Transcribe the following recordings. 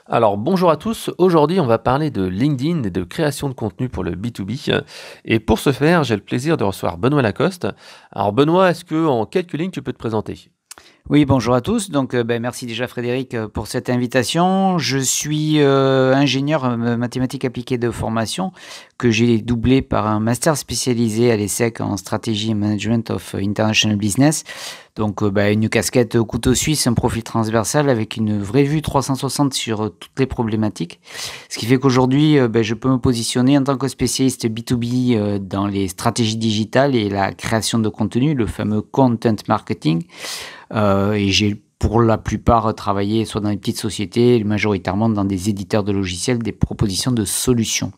Alors bonjour à tous, aujourd'hui on va parler de LinkedIn et de création de contenu pour le B2B. Et pour ce faire, j'ai le plaisir de recevoir Benoît Lacoste. Alors Benoît, est-ce que en quelques lignes tu peux te présenter? Oui, bonjour à tous. Donc, merci déjà Frédéric pour cette invitation. Je suis ingénieur mathématiques appliquées de formation que j'ai doublé par un master spécialisé à l'ESSEC en stratégie et management of international business. Donc, une casquette couteau suisse, un profil transversal avec une vraie vue 360 sur toutes les problématiques. Ce qui fait qu'aujourd'hui, je peux me positionner en tant que spécialiste B2B dans les stratégies digitales et la création de contenu, le fameux content marketing. Et j'ai pour la plupart travaillé soit dans des petites sociétés, majoritairement dans des éditeurs de logiciels, des propositions de solutions.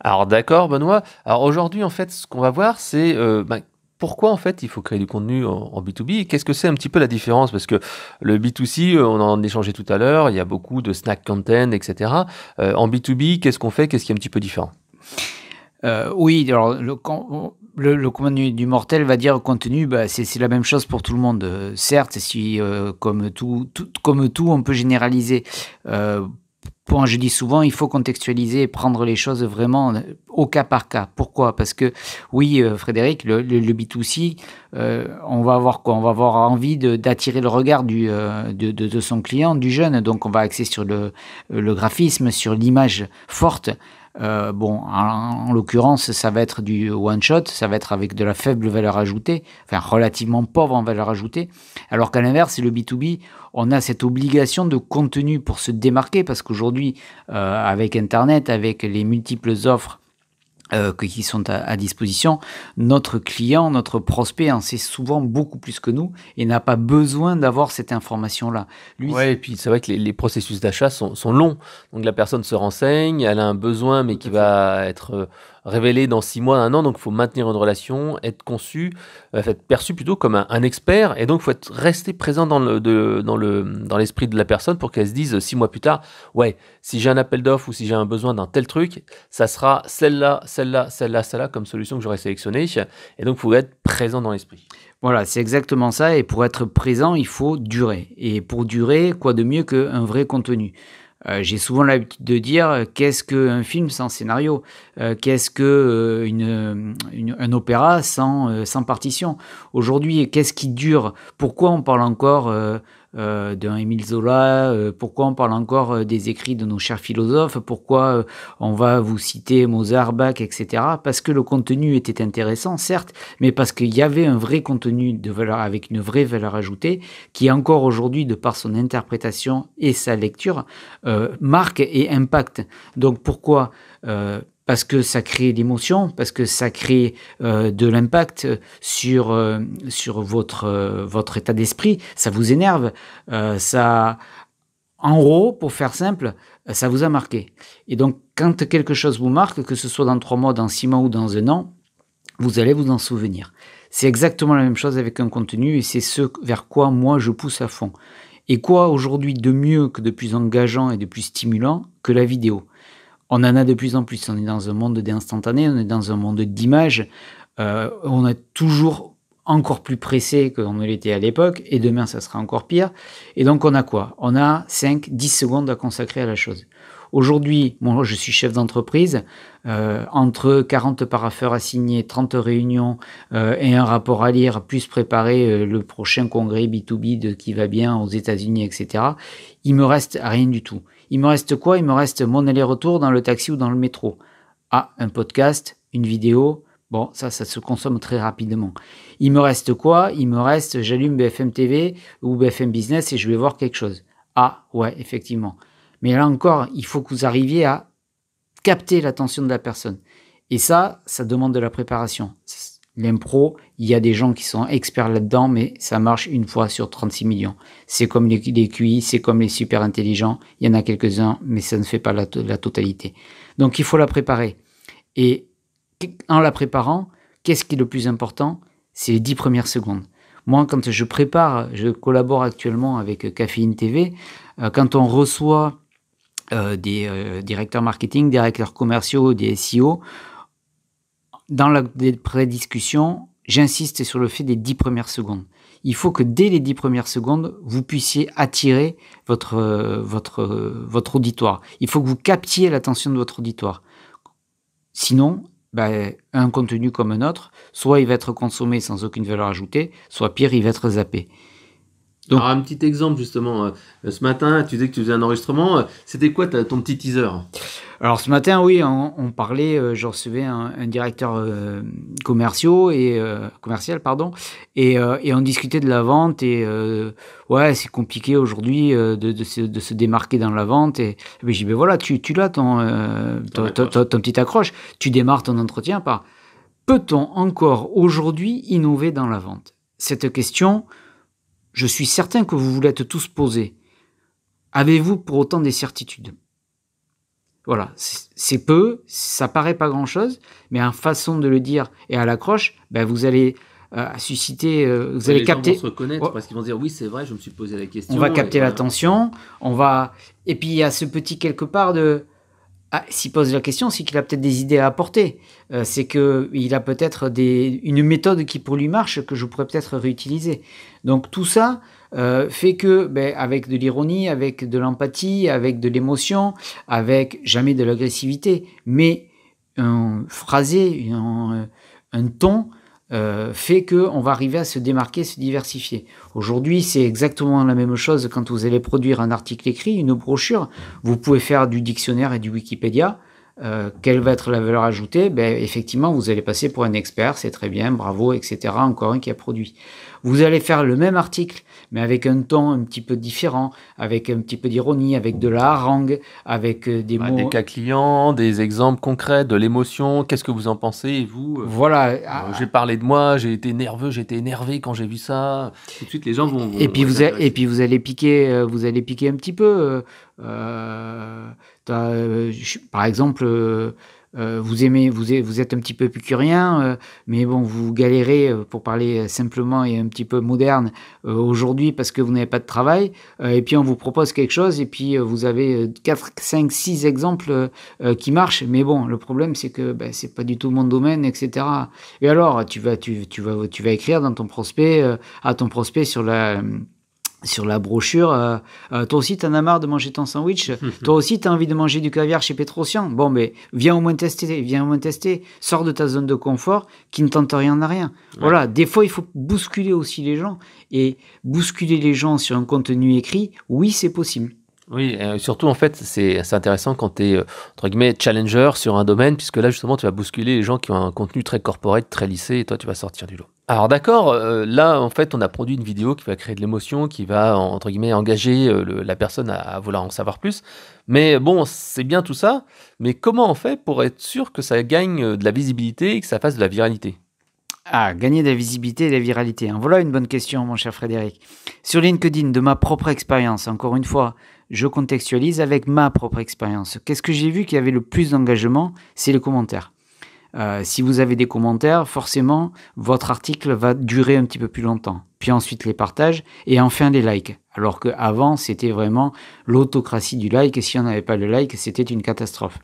Alors d'accord Benoît, alors aujourd'hui en fait ce qu'on va voir c'est pourquoi en fait il faut créer du contenu en B2B et qu'est-ce que c'est un petit peu la différence? Parce que le B2C, on en échangeait tout à l'heure, il y a beaucoup de snack content, etc. En B2B, qu'est-ce qu'on fait? Qu'est-ce qui est un petit peu différent? Oui, alors le commun du mortel va dire contenu, c'est la même chose pour tout le monde. Certes, si comme tout, on peut généraliser. Je dis souvent, il faut contextualiser et prendre les choses vraiment au cas par cas. Pourquoi? Parce que oui, Frédéric, le B2C, on va avoir quoi? On va avoir envie d'attirer le regard de son client, du jeune. Donc, on va axer sur le graphisme, sur l'image forte. En l'occurrence, ça va être du one-shot, ça va être avec de la faible valeur ajoutée, enfin relativement pauvre en valeur ajoutée, alors qu'à l'inverse, le B2B, on a cette obligation de contenu pour se démarquer, parce qu'aujourd'hui, avec Internet, avec les multiples offres qui sont à disposition, notre client, notre prospect en sait souvent beaucoup plus que nous et n'a pas besoin d'avoir cette information-là. Lui, Ouais, et puis c'est vrai que les processus d'achat sont longs. Donc la personne se renseigne, elle a un besoin, mais tout qui à fait. va être révélé dans 6 mois, un an. Donc il faut maintenir une relation, être conçu, être perçu plutôt comme un expert. Et donc il faut rester présent dans l'esprit de la personne pour qu'elle se dise 6 mois plus tard, ouais, si j'ai un appel d'offres ou si j'ai un besoin d'un tel truc, ça sera celle-là, celle-là, celle-là, celle-là comme solution que j'aurais sélectionnée. Et donc il faut être présent dans l'esprit. Voilà, c'est exactement ça. Et pour être présent, il faut durer. Et pour durer, quoi de mieux qu'un vrai contenu? J'ai souvent l'habitude de dire, qu'est-ce qu'un film sans scénario? Qu'est-ce que un opéra sans partition? Aujourd'hui, qu'est-ce qui dure? Pourquoi on parle encore d'un Émile Zola? Pourquoi on parle encore des écrits de nos chers philosophes? Pourquoi on va vous citer Mozart, Bach, etc.? Parce que le contenu était intéressant, certes, mais parce qu'il y avait un vrai contenu de valeur, avec une vraie valeur ajoutée, qui encore aujourd'hui, de par son interprétation et sa lecture, marque et impacte. Donc pourquoi? Parce que ça crée l'émotion, parce que ça crée de l'impact sur votre état d'esprit, ça vous énerve, en gros, pour faire simple, ça vous a marqué. Et donc, quand quelque chose vous marque, que ce soit dans 3 mois, dans 6 mois ou dans un an, vous allez vous en souvenir. C'est exactement la même chose avec un contenu et c'est ce vers quoi moi je pousse à fond. Et quoi aujourd'hui de mieux que de plus engageant et de plus stimulant que la vidéo? On en a de plus en plus. On est dans un monde d'instantané, on est dans un monde d'images. On est toujours encore plus pressé qu'on ne l'était à l'époque, et demain ça sera encore pire. Et donc on a quoi? On a 5-10 secondes à consacrer à la chose. Aujourd'hui, moi je suis chef d'entreprise, entre 40 parapheurs à signer, 30 réunions et un rapport à lire, plus préparer le prochain congrès B2B qui va bien aux États-Unis, etc. Il me reste rien du tout. Il me reste quoi? Il me reste mon aller-retour dans le taxi ou dans le métro. Ah, un podcast, une vidéo, bon, ça se consomme très rapidement. Il me reste quoi? Il me reste, j'allume BFM TV ou BFM Business et je vais voir quelque chose. Ah, ouais, effectivement. Mais là encore, il faut que vous arriviez à capter l'attention de la personne. Et ça demande de la préparation. L'impro, il y a des gens qui sont experts là-dedans, mais ça marche une fois sur 36 millions. C'est comme les QI, c'est comme les super intelligents. Il y en a quelques-uns, mais ça ne fait pas la totalité. Donc il faut la préparer. Et en la préparant, qu'est-ce qui est le plus important? C'est les 10 premières secondes. Moi, quand je prépare, je collabore actuellement avec Caféine TV. Quand on reçoit des directeurs marketing, directeurs commerciaux, des SEO, dans la prédiscussion, j'insiste sur le fait des 10 premières secondes. il faut que dès les 10 premières secondes, vous puissiez attirer votre auditoire. Il faut que vous captiez l'attention de votre auditoire. Sinon, un contenu comme un autre, soit il va être consommé sans aucune valeur ajoutée, soit pire, il va être zappé. Donc, alors, un petit exemple, justement. Ce matin, tu disais que tu faisais un enregistrement. C'était quoi ton petit teaser? Alors, ce matin, oui, on parlait, je recevais un directeur commercial, et on discutait de la vente. Et ouais, c'est compliqué aujourd'hui de se démarquer dans la vente. Et j'ai dit, voilà, tu l'as, ton petit accroche. Tu démarres ton entretien par « Peut-on encore aujourd'hui innover dans la vente ?» Cette question, je suis certain que vous vous l'êtes tous posée. Avez-vous pour autant des certitudes? Voilà, c'est peu, ça paraît pas grand-chose, mais en façon de le dire et à l'accroche, vous allez susciter, vous allez capter. Les gens vont se reconnaître parce qu'ils vont dire oui, c'est vrai, je me suis posé la question. On va capter l'attention, et puis il y a ce petit quelque part de s'il pose la question, c'est qu'il a peut-être des idées à apporter. C'est qu'il a peut-être une méthode qui pour lui marche, que je pourrais peut-être réutiliser. Donc tout ça fait que, avec de l'ironie, avec de l'empathie, avec de l'émotion, avec jamais de l'agressivité, mais un phrasé, un ton, fait qu'on va arriver à se démarquer, se diversifier. Aujourd'hui, c'est exactement la même chose quand vous allez produire un article écrit, une brochure. Vous pouvez faire du dictionnaire et du Wikipédia. Quelle va être la valeur ajoutée? Effectivement, vous allez passer pour un expert, c'est très bien, bravo, etc. Encore un qui a produit. Vous allez faire le même article, mais avec un ton un petit peu différent, avec un petit peu d'ironie, avec de la harangue, avec des mots... Des cas clients, des exemples concrets, de l'émotion. Qu'est-ce que vous en pensez, et vous? Voilà. J'ai parlé de moi, j'ai été nerveux, j'ai été énervé quand j'ai vu ça. Tout de suite, les gens vont... Et puis vous allez piquer un petit peu. Par exemple, vous êtes un petit peu épicurien, mais bon, vous galérez, pour parler simplement et un petit peu moderne, aujourd'hui parce que vous n'avez pas de travail, et puis on vous propose quelque chose, et puis vous avez 4, 5, 6 exemples qui marchent, mais bon, le problème c'est que c'est pas du tout mon domaine, etc. Et alors, tu vas écrire dans ton prospect, à ton prospect sur la brochure, toi aussi t'en as marre de manger ton sandwich, toi aussi t'as envie de manger du caviar chez Pétrosian, bon viens au moins tester, sors de ta zone de confort qui ne tente rien à rien. Ouais. Voilà, des fois il faut bousculer aussi les gens, et bousculer les gens sur un contenu écrit, oui c'est possible. Oui, surtout en fait, c'est intéressant quand tu es, entre guillemets, challenger sur un domaine, puisque là justement tu vas bousculer les gens qui ont un contenu très corporate, très lissé, et toi tu vas sortir du lot. Alors d'accord, là en fait on a produit une vidéo qui va créer de l'émotion, qui va, entre guillemets, engager la personne à vouloir en savoir plus. Mais bon, c'est bien tout ça, mais comment on fait pour être sûr que ça gagne de la visibilité et que ça fasse de la viralité? Gagner de la visibilité et de la viralité. Voilà une bonne question, mon cher Frédéric. Sur LinkedIn, de ma propre expérience, encore une fois, je contextualise avec ma propre expérience. Qu'est-ce que j'ai vu qui avait le plus d'engagement? C'est les commentaires. Si vous avez des commentaires, forcément, votre article va durer un petit peu plus longtemps. Puis ensuite les partages, et enfin les likes. Alors qu'avant, c'était vraiment l'autocratie du like, et si on n'avait pas le like, c'était une catastrophe.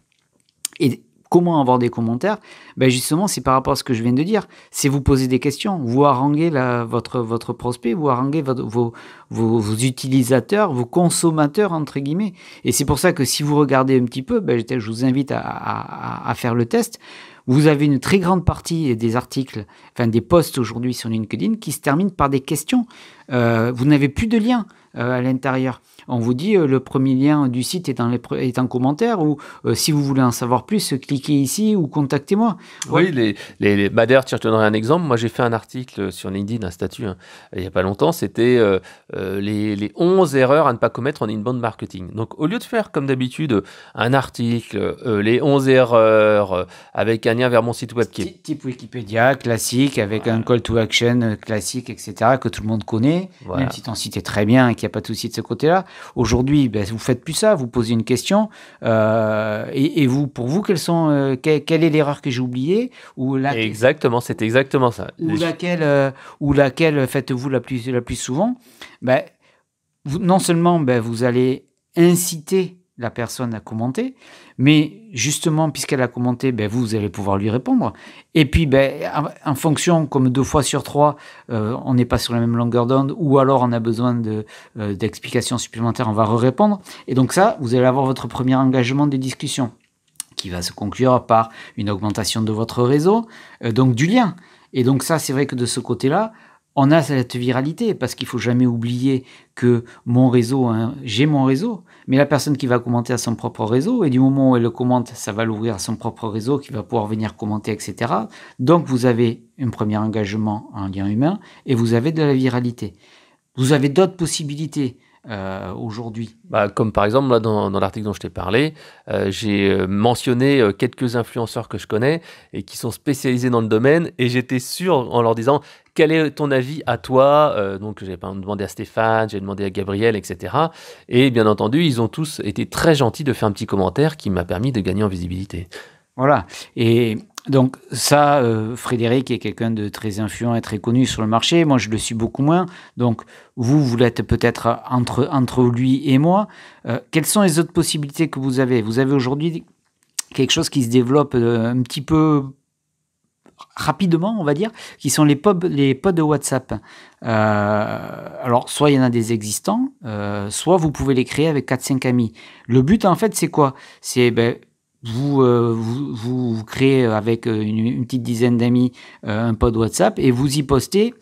Et comment avoir des commentaires? Justement, c'est par rapport à ce que je viens de dire. C'est vous poser des questions, vous haranguer votre prospect, vous haranguer vos utilisateurs, vos consommateurs, entre guillemets. Et c'est pour ça que si vous regardez un petit peu, je vous invite à faire le test. Vous avez une très grande partie des articles, des posts aujourd'hui sur LinkedIn qui se terminent par des questions. Vous n'avez plus de lien à l'intérieur. On vous dit le premier lien du site est en commentaire, ou si vous voulez en savoir plus, cliquez ici ou contactez-moi. Oui, d'ailleurs, je te donnerai un exemple. Moi, j'ai fait un article sur LinkedIn, un statut, il n'y a pas longtemps. C'était les 11 erreurs à ne pas commettre en inbound marketing. Donc, au lieu de faire comme d'habitude un article, les 11 erreurs avec un lien vers mon site web qui est... Type Wikipédia, classique, avec un call to action classique, etc., que tout le monde connaît, même si ton site est très bien et qu'il n'y a pas de souci de ce côté-là. Aujourd'hui, vous faites plus ça, vous posez une question, et vous, pour vous, quelle est l'erreur que j'ai oubliée, Exactement, c'est exactement ça. Ou laquelle faites-vous la plus souvent? Non seulement vous allez inciter la personne a commenté, mais justement, puisqu'elle a commenté, vous allez pouvoir lui répondre. Et puis, en fonction, comme 2 fois sur 3, on n'est pas sur la même longueur d'onde, ou alors on a besoin d'explications supplémentaires, on va répondre. Et donc ça, vous allez avoir votre premier engagement de discussion, qui va se conclure par une augmentation de votre réseau, donc du lien. Et donc ça, c'est vrai que de ce côté-là, on a cette viralité, parce qu'il ne faut jamais oublier que mon réseau, j'ai mon réseau, mais la personne qui va commenter à son propre réseau, et du moment où elle le commente, ça va l'ouvrir à son propre réseau, qui va pouvoir venir commenter, etc. Donc vous avez un premier engagement en lien humain, et vous avez de la viralité. Vous avez d'autres possibilités aujourd'hui. Comme par exemple, là, dans l'article dont je t'ai parlé, j'ai mentionné quelques influenceurs que je connais et qui sont spécialisés dans le domaine, et j'étais sûr en leur disant quel est ton avis à toi. Donc j'ai demandé à Stéphane, j'ai demandé à Gabriel, etc. Et bien entendu, ils ont tous été très gentils de faire un petit commentaire qui m'a permis de gagner en visibilité. Voilà. Et donc ça, Frédéric est quelqu'un de très influent et très connu sur le marché. Moi, je le suis beaucoup moins. Donc vous l'êtes peut-être entre lui et moi. Quelles sont les autres possibilités que vous avez ? Vous avez aujourd'hui quelque chose qui se développe un petit peu rapidement, on va dire, qui sont les pods de WhatsApp. Alors, soit il y en a des existants, soit vous pouvez les créer avec 4-5 amis. Le but, en fait, c'est quoi ? C'est vous créez avec une petite dizaine d'amis un pod WhatsApp et vous y postez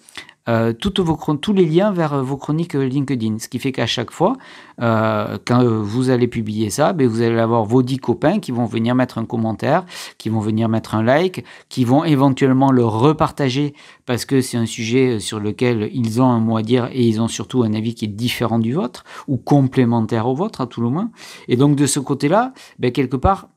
tous les liens vers vos chroniques LinkedIn. Ce qui fait qu'à chaque fois, quand vous allez publier ça, vous allez avoir vos 10 copains qui vont venir mettre un commentaire, qui vont venir mettre un like, qui vont éventuellement le repartager parce que c'est un sujet sur lequel ils ont un mot à dire et ils ont surtout un avis qui est différent du vôtre ou complémentaire au vôtre à tout le moins. Et donc de ce côté-là, quelque part,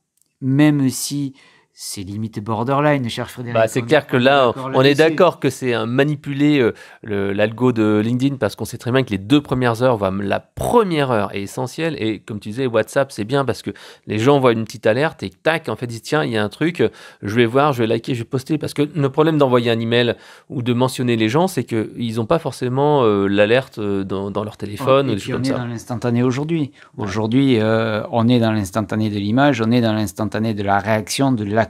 même si c'est limite borderline, cher Frédéric. C'est clair que là, on est d'accord que c'est manipuler l'algo de LinkedIn, parce qu'on sait très bien que les 2 premières heures, la première heure est essentielle. Et comme tu disais, WhatsApp, c'est bien parce que les gens voient une petite alerte et tac, en fait, ils disent tiens, il y a un truc, je vais voir, je vais liker, je vais poster. Parce que le problème d'envoyer un email ou de mentionner les gens, c'est qu'ils n'ont pas forcément l'alerte dans leur téléphone. Et puis on est dans l'instantané aujourd'hui. Aujourd'hui, on est dans l'instantané de l'image, on est dans l'instantané de la réaction, de l'action,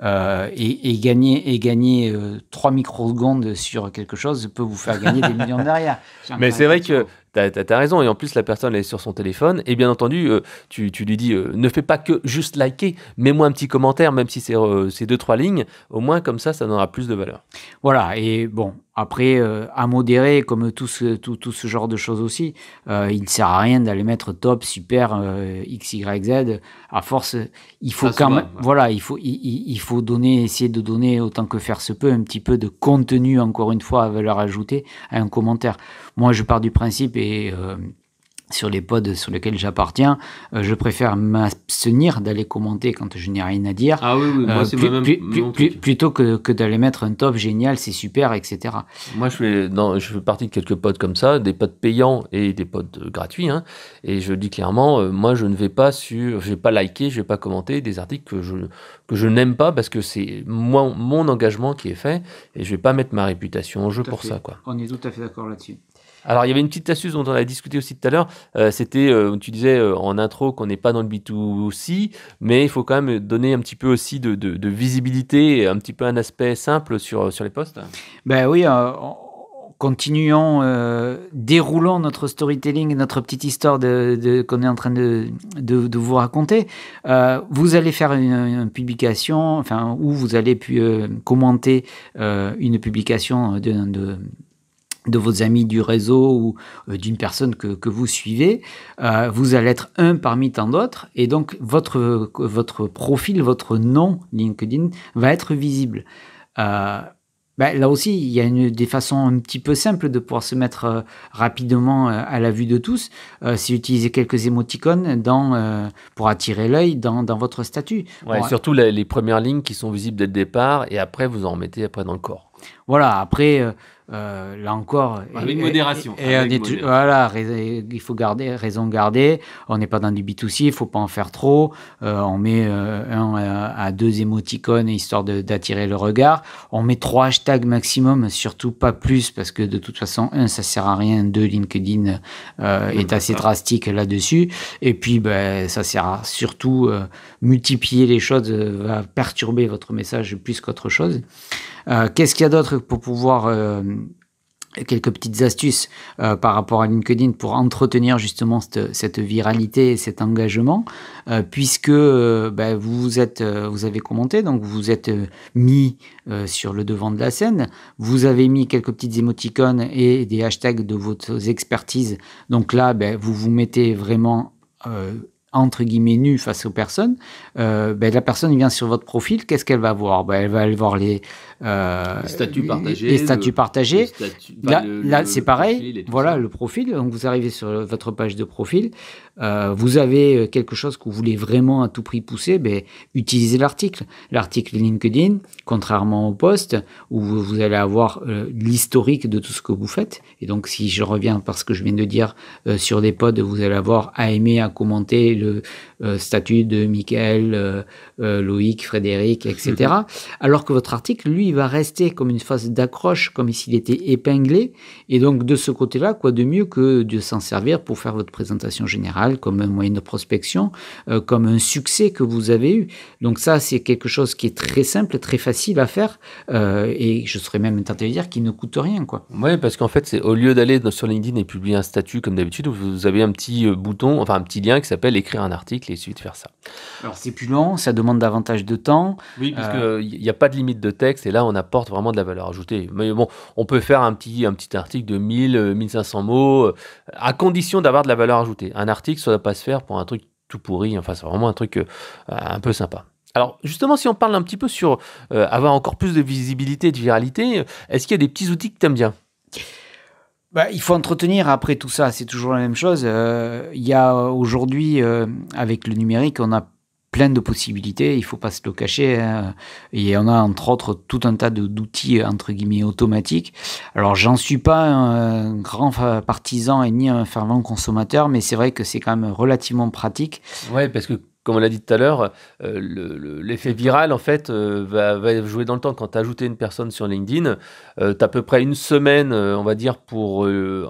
et gagner 3 microsecondes sur quelque chose peut vous faire gagner des millions derrière. Mais c'est vrai que t'as raison, et en plus la personne elle est sur son téléphone, et bien entendu tu lui dis ne fais pas que juste liker, mets-moi un petit commentaire, même si c'est 2-3 lignes, au moins comme ça donnera plus de valeur. Voilà, et bon, après à modérer, comme tout ce genre de choses aussi, il ne sert à rien d'aller mettre top, super, X, Y, Z. À force, il faut quand même, voilà, il faut essayer de donner autant que faire se peut un petit peu de contenu, encore une fois, à valeur ajoutée à un commentaire. Moi, je pars du principe, et sur les pods sur lesquels j'appartiens, je préfère m'abstenir d'aller commenter quand je n'ai rien à dire. Ah oui, moi c'est plutôt que d'aller mettre un top génial, c'est super, etc. Moi je fais partie de quelques pods comme ça, des pods payants et des pods gratuits, hein, et je dis clairement, moi je vais pas liker, je vais pas commenter des articles que je n'aime pas, parce que c'est mon engagement qui est fait, et je vais pas mettre ma réputation en jeu pour ça, quoi. On est tout à fait d'accord là-dessus. Alors, il y avait une petite astuce dont on a discuté aussi tout à l'heure. C'était, tu disais en intro qu'on n'est pas dans le B2C, mais il faut quand même donner un petit peu aussi de visibilité, et un petit peu un aspect simple sur les posts. Oui, continuons, déroulons notre storytelling, notre petite histoire qu'on est en train de vous raconter. Vous allez faire une publication, où vous allez commenter une publication de vos amis du réseau ou d'une personne que vous suivez. Vous allez être un parmi tant d'autres, et donc votre profil, votre nom LinkedIn va être visible. Là aussi, il y a des façons un petit peu simples de pouvoir se mettre rapidement à la vue de tous. C'est utiliser quelques émoticônes pour attirer l'œil dans votre statut. Ouais, surtout les premières lignes qui sont visibles dès le départ, et après vous en remettez dans le corps. Voilà, après, là encore... Avec modération. Voilà, il faut raison garder. On n'est pas dans du B2C, il ne faut pas en faire trop. On met 1 à 2 émoticônes histoire d'attirer le regard. On met 3 hashtags maximum, surtout pas plus, parce que de toute façon, 1, ça sert à rien. 2, LinkedIn est assez drastique là-dessus. Et puis, ça sert à surtout multiplier les choses, va perturber votre message plus qu'autre chose. Qu'est-ce qu'il y a d'autre pour pouvoir... quelques petites astuces par rapport à LinkedIn pour entretenir justement cette viralité et cet engagement, puisque vous avez commenté, donc vous êtes mis sur le devant de la scène, vous avez mis quelques petites émoticônes et des hashtags de votre expertise, donc là vous vous mettez vraiment entre guillemets nu face aux personnes. La personne vient sur votre profil, qu'est-ce qu'elle va voir? Elle va aller voir les statuts partagés. Les statuts partagés. Là, c'est pareil. Profil voilà, le profil. Donc, vous arrivez sur votre page de profil. Vous avez quelque chose que vous voulez vraiment à tout prix pousser, utilisez l'article. L'article LinkedIn, contrairement au post, où vous allez avoir l'historique de tout ce que vous faites. Et donc, si je reviens par ce que je viens de dire sur des pods, vous allez avoir à aimer, à commenter le statut de Michael, Loïc, Frédéric, etc. Alors que votre article, lui, il va rester comme une phase d'accroche, comme s'il était épinglé. Et donc, de ce côté-là, quoi de mieux que de s'en servir pour faire votre présentation générale, comme un moyen de prospection, comme un succès que vous avez eu. Donc ça, c'est quelque chose qui est très simple, très facile à faire, et je serais même tenté de dire qu'il ne coûte rien, quoi. Oui, parce qu'en fait, c'est au lieu d'aller sur LinkedIn et publier un statut comme d'habitude, vous avez un petit bouton, enfin un petit lien qui s'appelle écrire un article, et il suffit de faire ça. Alors c'est plus long, ça demande davantage de temps. Oui, parce qu'il n'y a pas de limite de texte, et là, on apporte vraiment de la valeur ajoutée. Mais bon, on peut faire un petit article de 1000, 1500 mots, à condition d'avoir de la valeur ajoutée. Un article, ça ne doit pas se faire pour un truc tout pourri, enfin, c'est vraiment un truc un peu sympa. Alors, justement, si on parle un petit peu sur avoir encore plus de visibilité et de viralité, est-ce qu'il y a des petits outils que tu aimes bien ? Il faut entretenir après tout ça, c'est toujours la même chose. Il y a aujourd'hui, avec le numérique, on a plein de possibilités, il ne faut pas se le cacher, hein. Et on a entre autres tout un tas d'outils entre guillemets automatiques. Alors j'en suis pas un grand partisan et ni un fervent consommateur, mais c'est vrai que c'est quand même relativement pratique. Ouais, parce que comme on l'a dit tout à l'heure, l'effet viral, en fait, va jouer dans le temps. Quand tu as ajouté une personne sur LinkedIn, tu as à peu près une semaine, on va dire, pour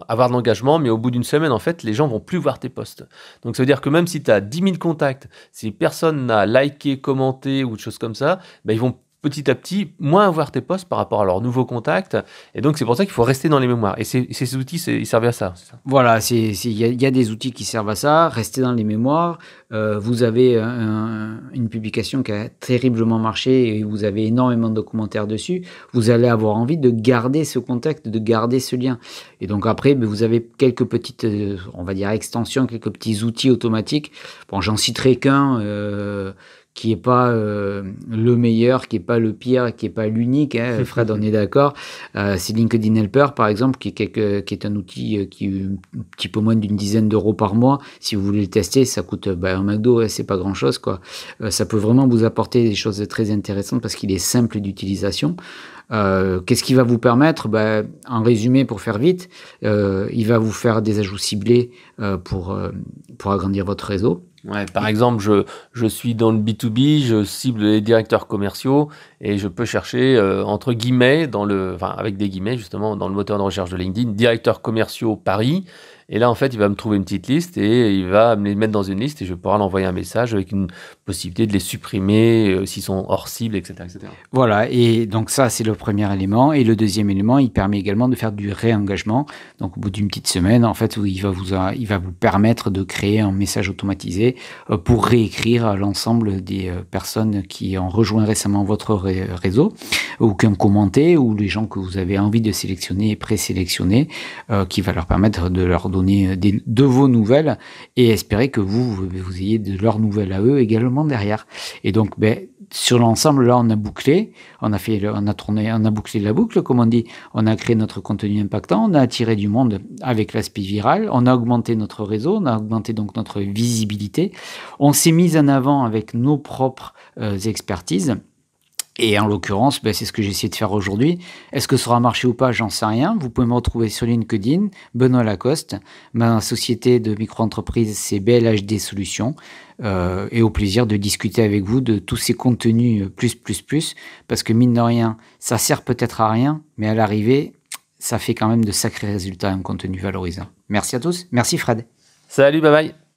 avoir de l'engagement, mais au bout d'une semaine, en fait, les gens vont plus voir tes posts. Donc, ça veut dire que même si tu as 10 000 contacts, si personne n'a liké, commenté ou de choses comme ça, ils vont petit à petit moins voir tes posts par rapport à leurs nouveaux contacts. Et donc, c'est pour ça qu'il faut rester dans les mémoires. Et ces outils, ils servent à ça. Voilà, il y a des outils qui servent à ça, rester dans les mémoires. Vous avez une publication qui a terriblement marché et vous avez énormément de commentaires dessus. Vous allez avoir envie de garder ce contact, de garder ce lien. Et donc après, vous avez quelques petites, on va dire, extensions, quelques petits outils automatiques. Bon, j'en citerai qu'un... qui n'est pas le meilleur, qui n'est pas le pire, qui n'est pas l'unique, hein, Fred, on est d'accord. C'est LinkedIn Helper, par exemple, qui est un outil qui est un petit peu moins d'une dizaine d'euros par mois. Si vous voulez le tester, ça coûte un McDo, c'est pas grand-chose, quoi. Ça peut vraiment vous apporter des choses très intéressantes parce qu'il est simple d'utilisation. Qu'est-ce qui va vous permettre? En résumé, pour faire vite, il va vous faire des ajouts ciblés pour agrandir votre réseau. Ouais, par exemple, je suis dans le B2B, je cible les directeurs commerciaux et je peux chercher entre guillemets avec des guillemets justement dans le moteur de recherche de LinkedIn, directeurs commerciaux Paris. Et là, en fait, il va me trouver une petite liste et il va me les mettre dans une liste et je vais pouvoir l'envoyer un message avec une possibilité de les supprimer s'ils sont hors cible, etc., etc. Voilà, et donc ça, c'est le premier élément. Et le deuxième élément, il permet également de faire du réengagement. Donc, au bout d'une petite semaine, en fait, il va vous permettre de créer un message automatisé pour réécrire à l'ensemble des personnes qui ont rejoint récemment votre réseau ou qui ont commenté ou les gens que vous avez envie de sélectionner et présélectionner, qui va leur permettre de leur donner de vos nouvelles et espérer que vous ayez de leurs nouvelles à eux également derrière. Et donc, sur l'ensemble, là, on a bouclé, on a bouclé la boucle, comme on dit. On a créé notre contenu impactant, on a attiré du monde avec l'aspect viral, on a augmenté notre réseau, on a augmenté donc notre visibilité, on s'est mis en avant avec nos propres expertises. Et en l'occurrence, c'est ce que j'ai essayé de faire aujourd'hui. Est-ce que ça aura marché ou pas? J'en sais rien. Vous pouvez me retrouver sur LinkedIn, Benoît Lacoste. Ma société de micro-entreprise, c'est BLHD Solutions. Et au plaisir de discuter avec vous de tous ces contenus plus. Parce que mine de rien, ça sert peut-être à rien, mais à l'arrivée, ça fait quand même de sacrés résultats, un contenu valorisant. Merci à tous. Merci Fred. Salut, bye bye.